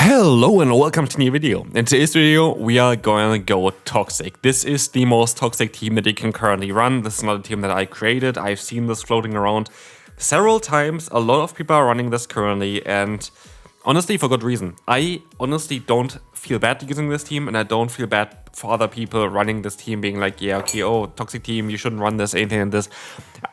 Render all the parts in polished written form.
Hello and welcome to a new video. In today's video, we are going to go toxic. This is the most toxic team that you can currently run. This is not a team that I created. I've seen this floating around several times. A lot of people are running this currently, and honestly, for good reason. I honestly don't feel bad using this team, and I don't feel bad for other people running this team being like, yeah, okay, oh, toxic team, you shouldn't run this, anything like this.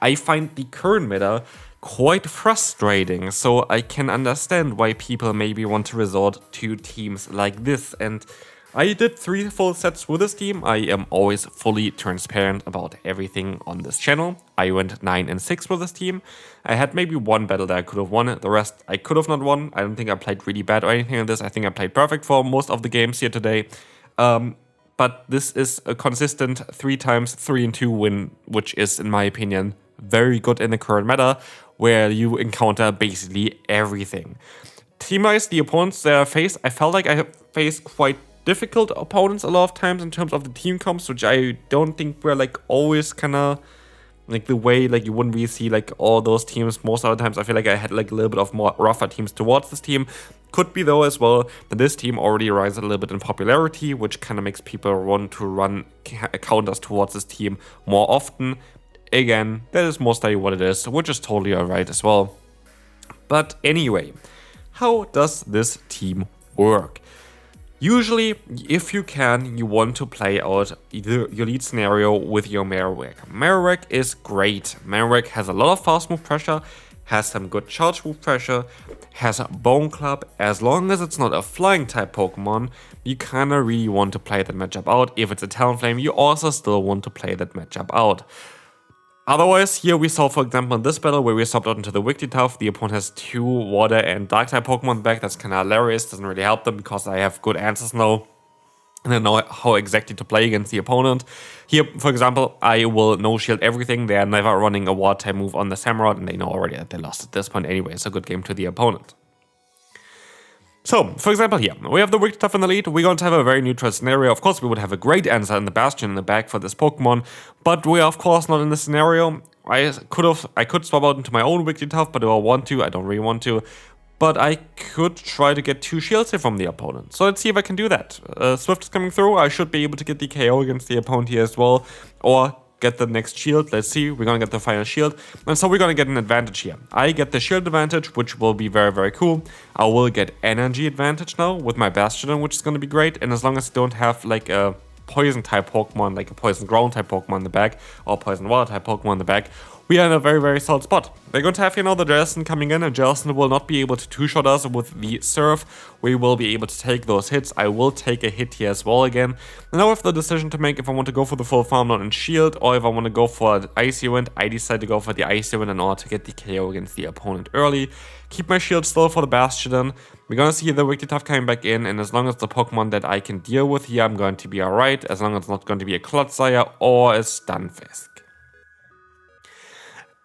I find the current meta quite frustrating, so I can understand why people maybe want to resort to teams like this. And I did 3 full sets with this team. I am always fully transparent about everything on this channel. I went 9 and 6 with this team. I had maybe one battle that I could have won. The rest I could have not won. I don't think I played really bad or anything like this. I think I played perfect for most of the games here today. But this is a consistent 3 times 3 and 2 win, which is, in my opinion, very good in the current meta, where you encounter basically everything. Team-wise, the opponents that I faced, I felt like I have faced quite difficult opponents a lot of times in terms of the team comps, which I don't think were like always kind of like the way like you wouldn't really see like all those teams. Most of the times I feel like I had like a little bit of more rougher teams towards this team. Could be though as well that this team already rises a little bit in popularity, which kind of makes people want to run counters towards this team more often. Again, that is most likely what it is, which is totally alright as well. But anyway, how does this team work? Usually, if you can, you want to play out either your lead scenario with your Marowak. Marowak is great. Marowak has a lot of fast move pressure, has some good charge move pressure, has a Bone Club. As long as it's not a flying type Pokemon, you kinda really want to play that matchup out. If it's a Talonflame, you also still want to play that matchup out. Otherwise, here we saw, for example, in this battle where we swapped out into the Wigglytuff, the opponent has 2 water and dark type Pokemon back. That's kind of hilarious, doesn't really help them because I have good answers now and I know how exactly to play against the opponent. Here, for example, I will no-shield everything. They are never running a water type move on the Samurott, and they know already that they lost at this point anyway. It's a good game to the opponent. So, for example here, we have the Wigglytuff in the lead. We're going to have a very neutral scenario. Of course, we would have a great answer in the Bastion in the back for this Pokemon, but we are of course not in this scenario. I could swap out into my own Wigglytuff, but do I want to? I don't really want to. But I could try to get 2 shields here from the opponent. So let's see if I can do that. Swift is coming through. I should be able to get the KO against the opponent here as well, or get the next shield. Let's see, we're gonna get the final shield, and so we're gonna get an advantage here. I get the shield advantage, which will be very, very cool. I will get energy advantage now with my Bastion, which is gonna be great, and as long as I don't have like a poison type Pokemon, like a poison ground type Pokemon in the back, or poison water type Pokemon in the back, we are in a very, very solid spot. We're going to have, you know, the Jellicent coming in, and Jellicent will not be able to 2-shot us with the Surf. We will be able to take those hits. I will take a hit here as well again. And now I have the decision to make if I want to go for the full Farm Down and Shield, or if I want to go for the Icy Wind. I decide to go for the Icy Wind in order to get the KO against the opponent early. Keep my shield still for the Bastion. We're going to see the Wigglytuff coming back in, and as long as the Pokemon that I can deal with here, I'm going to be alright. As long as it's not going to be a Clodsire or a Stunfisk.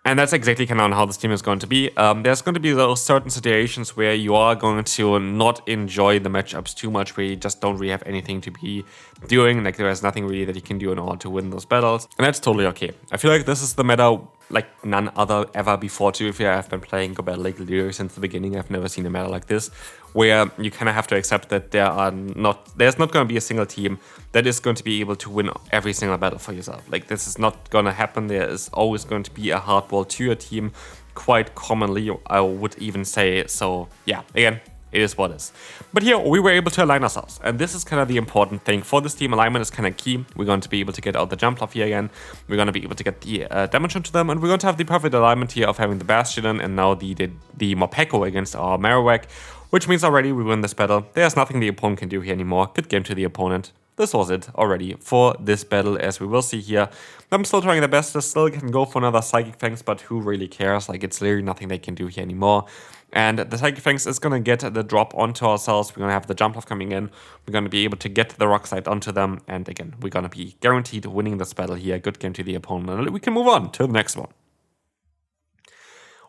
And that's exactly kind of how this team is going to be. There's going to be those certain situations where you are going to not enjoy the matchups too much, where you just don't really have anything to be doing. Like, there's nothing really that you can do in order to win those battles. And that's totally okay. I feel like this is the meta like none other ever before too. If I've been playing GO Battle League literally since the beginning, I've never seen a meta like this, where you kind of have to accept that there's not going to be a single team that is going to be able to win every single battle for yourself. Like, this is not going to happen. There is always going to be a hardball to your team, quite commonly, I would even say. So yeah, again, it is what it is. But here, we were able to align ourselves, and this is kind of the important thing for this team. Alignment is kind of key. We're going to be able to get out the Jump Bluff here again. We're going to be able to get the damage into them, and we're going to have the perfect alignment here of having the Bastion and now the Morpeko against our Marowak, which means already we win this battle. There's nothing the opponent can do here anymore. Good game to the opponent. This was it already for this battle, as we will see here. I'm still trying the best. I still can go for another Psychic Fangs, but who really cares? Like, it's literally nothing they can do here anymore. And the Psychic Fangs is going to get the drop onto ourselves. We're going to have the Jump Off coming in. We're going to be able to get the Rock Slide onto them. And again, we're going to be guaranteed winning this battle here. Good game to the opponent. And we can move on to the next one,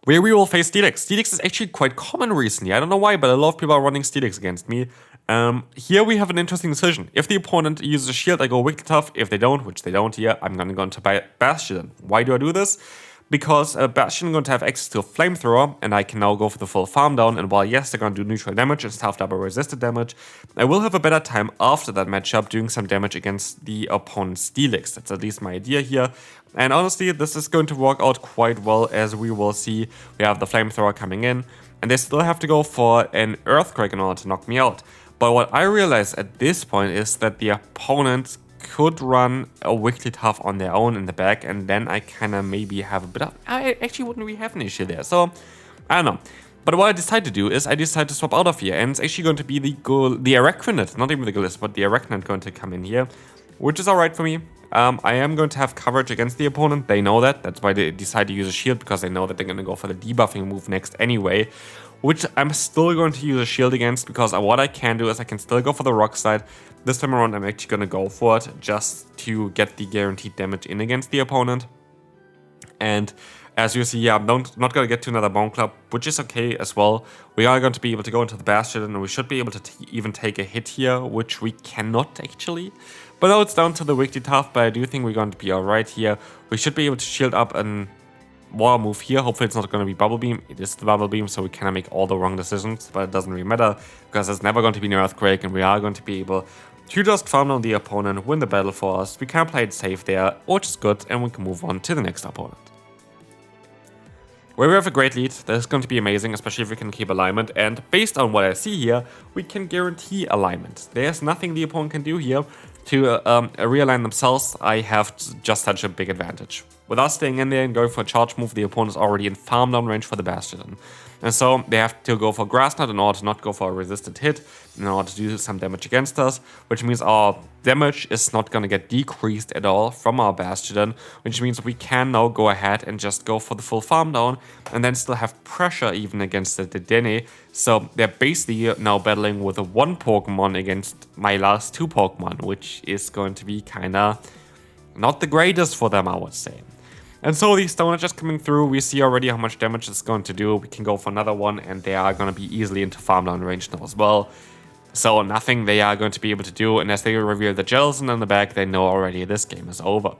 where we will face Steelix. Steelix is actually quite common recently. I don't know why, but a lot of people are running Steelix against me. Here we have an interesting decision. If the opponent uses a shield, I go Wigglytuff. If they don't, which they don't here, I'm going to go into Bastion. Why do I do this? because Bastion is going to have access to a flamethrower, and I can now go for the full farm down, and while yes, they're going to do neutral damage and stuff double resisted damage, I will have a better time after that matchup doing some damage against the opponent's Steelix. That's at least my idea here. And honestly, this is going to work out quite well, as we will see. We have the flamethrower coming in, and they still have to go for an Earthquake in order to knock me out. But what I realize at this point is that the opponent could run a Wigglytuff on their own in the back, and then I kind of maybe have a bit of... I actually wouldn't really have an issue there, so I don't know. But what I decided to do is I decided to swap out of here, and it's actually going to be the Arachninid, not even the Gallist, but the Arachnid going to come in here, which is alright for me. I am going to have coverage against the opponent, they know that, that's why they decide to use a shield, because they know that they're going to go for the debuffing move next anyway, which I'm still going to use a shield against, because what I can do is I can still go for the rock slide. This time around I'm actually going to go for it, just to get the guaranteed damage in against the opponent. And as you see, yeah, I'm not going to get to another Bone Club, which is okay as well. We are going to be able to go into the Bastion, and we should be able to even take a hit here, which we cannot actually. But now it's down to the Wigglytuff, but I do think we're going to be alright here. We should be able to shield up and war move here. Hopefully it's not going to be Bubble Beam. It is the Bubble Beam, so we kind of make all the wrong decisions, but it doesn't really matter, because there's never going to be an Earthquake, and we are going to be able to just farm down the opponent, win the battle for us. We can play it safe there, which is good, and we can move on to the next opponent. Where we have a great lead, that is going to be amazing, especially if we can keep alignment, and based on what I see here, we can guarantee alignment. There's nothing the opponent can do here to realign themselves. I have just such a big advantage. With us staying in there and going for a charge move, the opponent is already in farm down range for the Bastion. And so they have to go for Grass Knot in order to not go for a resisted hit, in order to do some damage against us, which means our damage is not going to get decreased at all from our Bastion, which means we can now go ahead and just go for the full farm down, and then still have pressure even against the Dedenne. So they're basically now battling with a one Pokemon against my last two Pokemon, which is going to be kind of not the greatest for them, I would say. And so these Stone Edges coming through, we see already how much damage it's going to do. We can go for another one, and they are going to be easily into farm down range now as well. So nothing they are going to be able to do, and as they reveal the Jellicent in the back, they know already this game is over.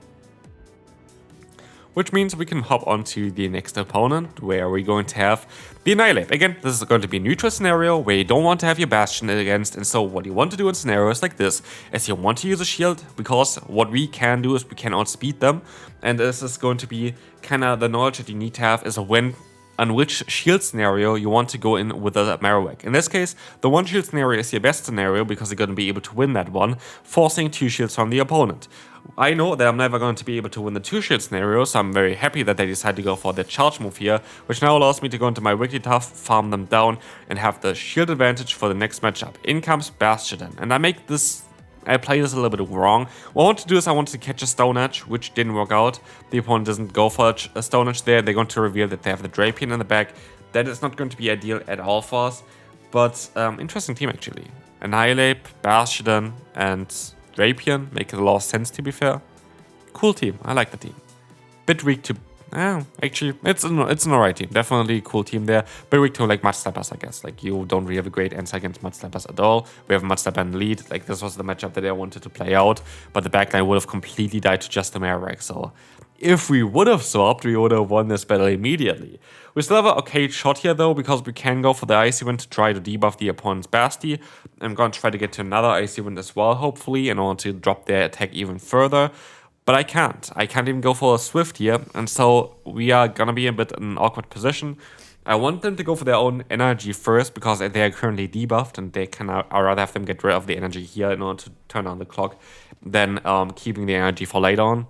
Which means we can hop on to the next opponent, where we're going to have the Annihilate. Again, this is going to be a neutral scenario where you don't want to have your Bastion against, and so what you want to do in scenarios like this is you want to use a shield, because what we can do is we can outspeed them, and this is going to be kind of the knowledge that you need to have is on which shield scenario you want to go in with a Marowak. In this case, the one shield scenario is your best scenario, because you're going to be able to win that one, forcing two shields from the opponent. I know that I'm never going to be able to win the two shield scenario, so I'm very happy that they decided to go for the charge move here, which now allows me to go into my Wigglytuff, farm them down, and have the shield advantage for the next matchup. In comes Bastion, and I play this a little bit wrong. What I want to do is I want to catch a Stone Edge, which didn't work out. The opponent doesn't go for a Stone Edge there. They're going to reveal that they have the Drapion in the back. That is not going to be ideal at all for us, but interesting team actually. Annihilate, Bastion, and Drapion make a lot of sense, to be fair. Cool team, I like the team. Bit weak to... actually, it's an alright team. Definitely a cool team there. Bit weak to like Mud Slappers, I guess. Like, you don't really have a great answer against Mud Slappers at all. We have Mud Slapper in the lead. Like, this was the matchup that I wanted to play out, but the backline would have completely died to just the Marowak, so... If we would have swapped, we would have won this battle immediately. We still have an okay shot here though, because we can go for the Icy Wind to try to debuff the opponent's Basti. I'm going to try to get to another Icy Wind as well, hopefully, in order to drop their attack even further. But I can't. I can't even go for a Swift here, and so we are gonna be a bit in an awkward position. I want them to go for their own energy first, because they are currently debuffed, and they can. I'd rather have them get rid of the energy here in order to turn on the clock than keeping the energy for later on,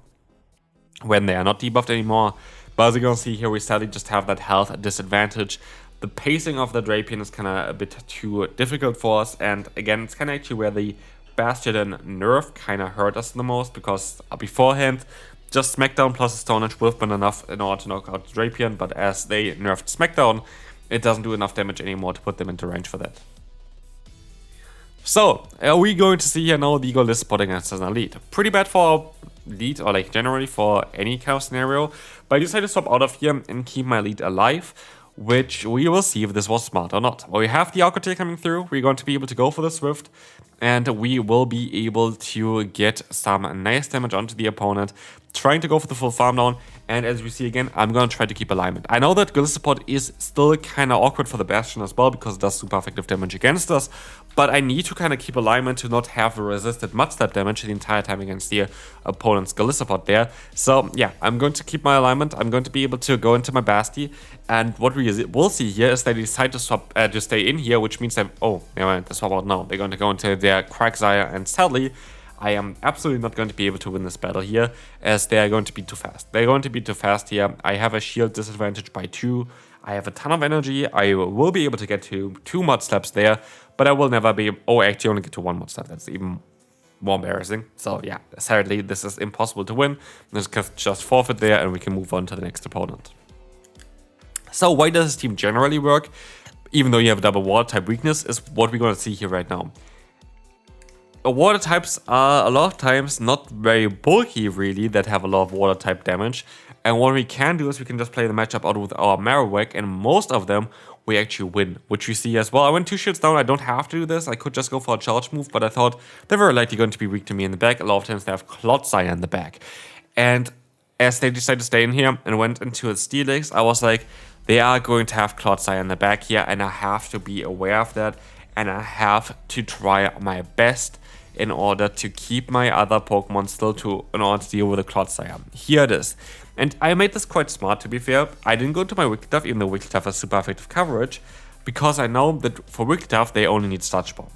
when they are not debuffed anymore. But as you can see here, we sadly just have that health disadvantage. The pacing of the Drapion is kind of a bit too difficult for us, and again, it's kind of actually where the Bastion nerf kind of hurt us the most, because beforehand, just Smackdown plus a Stone Edge would have been enough in order to knock out the Drapion, but as they nerfed Smackdown, it doesn't do enough damage anymore to put them into range for that. So, are we going to see here now the Eagle is spotting us as a lead? Pretty bad for our lead, or like generally for any kind of scenario, but I decided to swap out of here and keep my lead alive, which we will see if this was smart or not. Well, we have the Alco Tail coming through, we're going to be able to go for the Swift, and we will be able to get some nice damage onto the opponent trying to go for the full farm down, and as we see again, I'm going to try to keep alignment. I know that Gallistopod is still kind of awkward for the Bastion as well, because it does super effective damage against us, but I need to kind of keep alignment to not have resisted Mud Slap damage the entire time against the opponent's Gallistopod there. So yeah, I'm going to keep my alignment. I'm going to be able to go into my Basti, and what we will see here is they decide to swap, to stay in here, which means that, oh, never mind, they swap out now. They're going to go into their Quagsire, and sadly, I am absolutely not going to be able to win this battle here, as they are going to be too fast. They're going to be too fast here. I have a shield disadvantage by 2. I have a ton of energy. I will be able to get to 2 Mud Slaps there, but I will never be... Oh, I actually only get to 1 Mud Slap. That's even more embarrassing. So yeah, sadly, this is impossible to win. Let's just forfeit there, and we can move on to the next opponent. So why does this team generally work, even though you have a double water type weakness, is what we're going to see here right now. Water types are a lot of times not very bulky really, that have a lot of water type damage, and what we can do is we can just play the matchup out with our Marowak, and most of them we actually win, which you see as well. I went 2 shields down. I don't have to do this. I could just go for a charge move, but I thought they're very likely going to be weak to me in the back. A lot of times they have Clodsire in the back, and as they decided to stay in here and went into a Steelix, I was like, they are going to have Clodsire in the back here, and I have to be aware of that, and I have to try my best in order to keep my other Pokemon still in order to deal with the Clodsire. Here it is. And I made this quite smart, to be fair. I didn't go to my Wigglytuff, even though Wigglytuff has super effective coverage, because I know that for Wigglytuff they only need Sludge Bomb.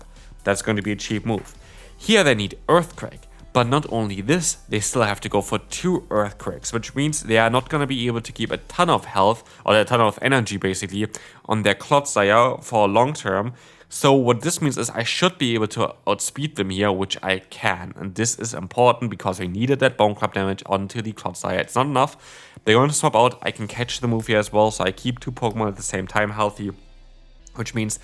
That's going to be a cheap move. Here they need Earthquake, but not only this, they still have to go for 2 Earthquakes, which means they are not going to be able to keep a ton of health, or a ton of energy basically, on their Clodsire for long term. So what this means is I should be able to outspeed them here, which I can. And this is important because we needed that Bone Club damage onto the Clodsire. It's not enough. They're going to swap out. I can catch the move here as well, so I keep 2 Pokemon at the same time healthy, which means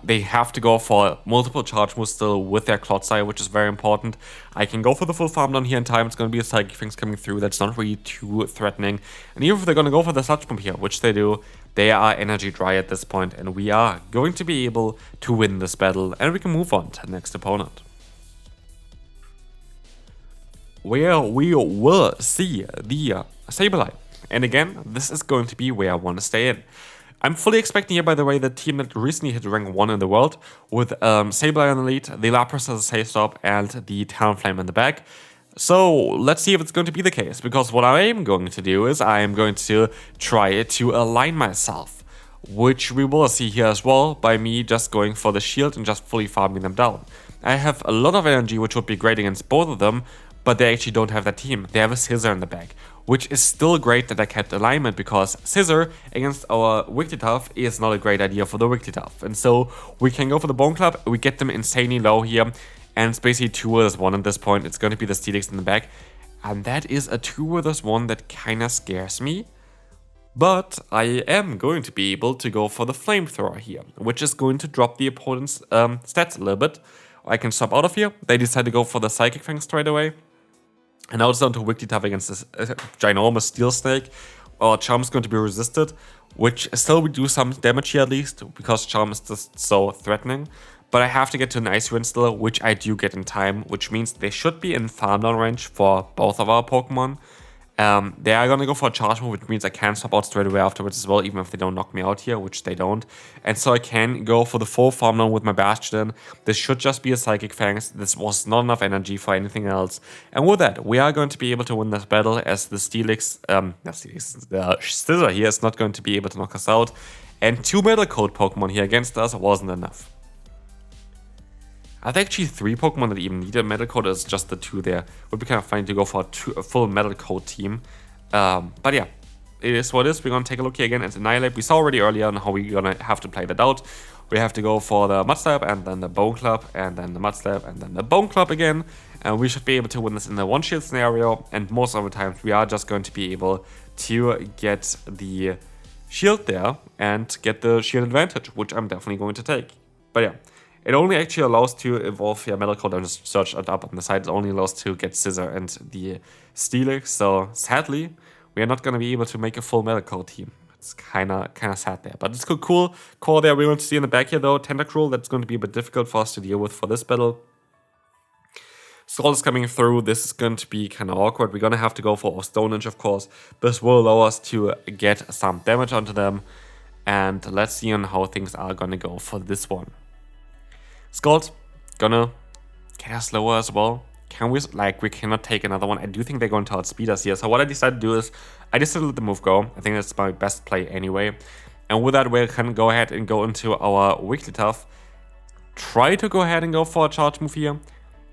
they have to go for multiple charge moves still with their Clodsire, which is very important. I can go for the full farm down here in time. It's going to be a Psychic Things coming through. That's not really too threatening. And even if they're going to go for the Sludge Bomb here, which they do, they are energy dry at this point, and we are going to be able to win this battle, and we can move on to the next opponent, where we will see the Sableye. And again, this is going to be where I want to stay in. I'm fully expecting here, by the way, the team that recently hit rank 1 in the world, with Sableye on the lead, the Lapras as a safe stop, and the Talonflame in the back. So let's see if it's going to be the case, because what I am going to do is I am going to try to align myself, which we will see here as well by me just going for the shield and just fully farming them down. I have a lot of energy, which would be great against both of them, but they actually don't have that team. They have a Scissor in the back, which is still great that I kept alignment, because Scissor against our Wigglytuff is not a great idea for the Wigglytuff. And so we can go for the Bone Club, we get them insanely low here, and it's basically 2 vs 1 at this point. It's going to be the Steelix in the back, and that is a 2 vs 1 that kinda scares me. But I am going to be able to go for the Flamethrower here, which is going to drop the opponent's stats a little bit. I can stop out of here. They decide to go for the Psychic Fang straight away. And now it's down to Wigglytuff against this ginormous Steel Snake. Our Charm is going to be resisted, which still will do some damage here at least, because Charm is just so threatening. But I have to get to an Ice Wind still, which I do get in time, which means they should be in farm down range for both of our Pokemon. They are going to go for a charge move, which means I can swap out straight away afterwards as well, even if they don't knock me out here, which they don't. And so I can go for the full farm down with my Bastion. This should just be a Psychic Fangs. This was not enough energy for anything else. And with that, we are going to be able to win this battle, as the Steelix, the Scissor here is not going to be able to knock us out. And 2 Metal Coat Pokemon here against us wasn't enough. I have actually 3 Pokemon that even need a Metal Coat. It's just the 2 there. Would be kind of funny to go for a full Metal Coat team. But yeah, it is what it is. We're going to take a look here again at Annihilate. We saw already earlier on how we're going to have to play that out. We have to go for the Mud Slap, and then the Bone Club, and then the Mud Slap, and then the Bone Club again. And we should be able to win this in the 1-shield scenario. And most of the times we are just going to be able to get the shield there and get the shield advantage, which I'm definitely going to take. But yeah. It only actually allows to evolve your Metal Coat. I just searched it up on the side. It only allows to get Scissor and the Steelix. So sadly, we are not going to be able to make a full Metal Coat team. It's kind of sad there. But it's cool there. We're going to see in the back here though, Tentacruel. That's going to be a bit difficult for us to deal with for this battle. Skull is coming through. This is going to be kind of awkward. We're going to have to go for our Stone Edge, of course. This will allow us to get some damage onto them. And let's see on how things are going to go for this one. Skull's gonna get us slower as well. Can we, like, we cannot take another one. I do think they're going to outspeed us here. So what I decided to do is, I decided to let the move go. I think that's my best play anyway. And with that, we can go ahead and go into our Wigglytuff. Try to go ahead and go for a charge move here.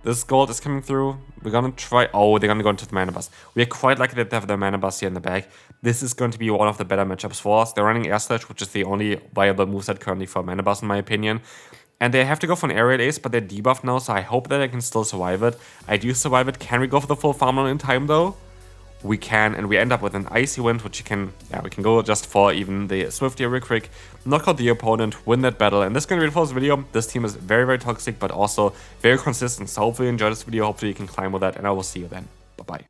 This gold is coming through. We're gonna try. Oh, they're gonna go into the Mana Bus. We are quite lucky that they have the Mana Bus here in the back. This is going to be one of the better matchups for us. They're running Air Slash, which is the only viable moveset currently for Mana Bus, in my opinion. And they have to go for an Aerial Ace, but they're debuffed now, so I hope that I can still survive it. I do survive it. Can we go for the full Farm Run in time, though? We can, and we end up with an Icy Wind, which you can, yeah, we can go just for even the Swift here real quick, knock out the opponent, win that battle, and this is going to be it for this video. This team is very, very toxic, but also very consistent, so hopefully you enjoyed this video, hopefully you can climb with that, and I will see you then. Bye-bye.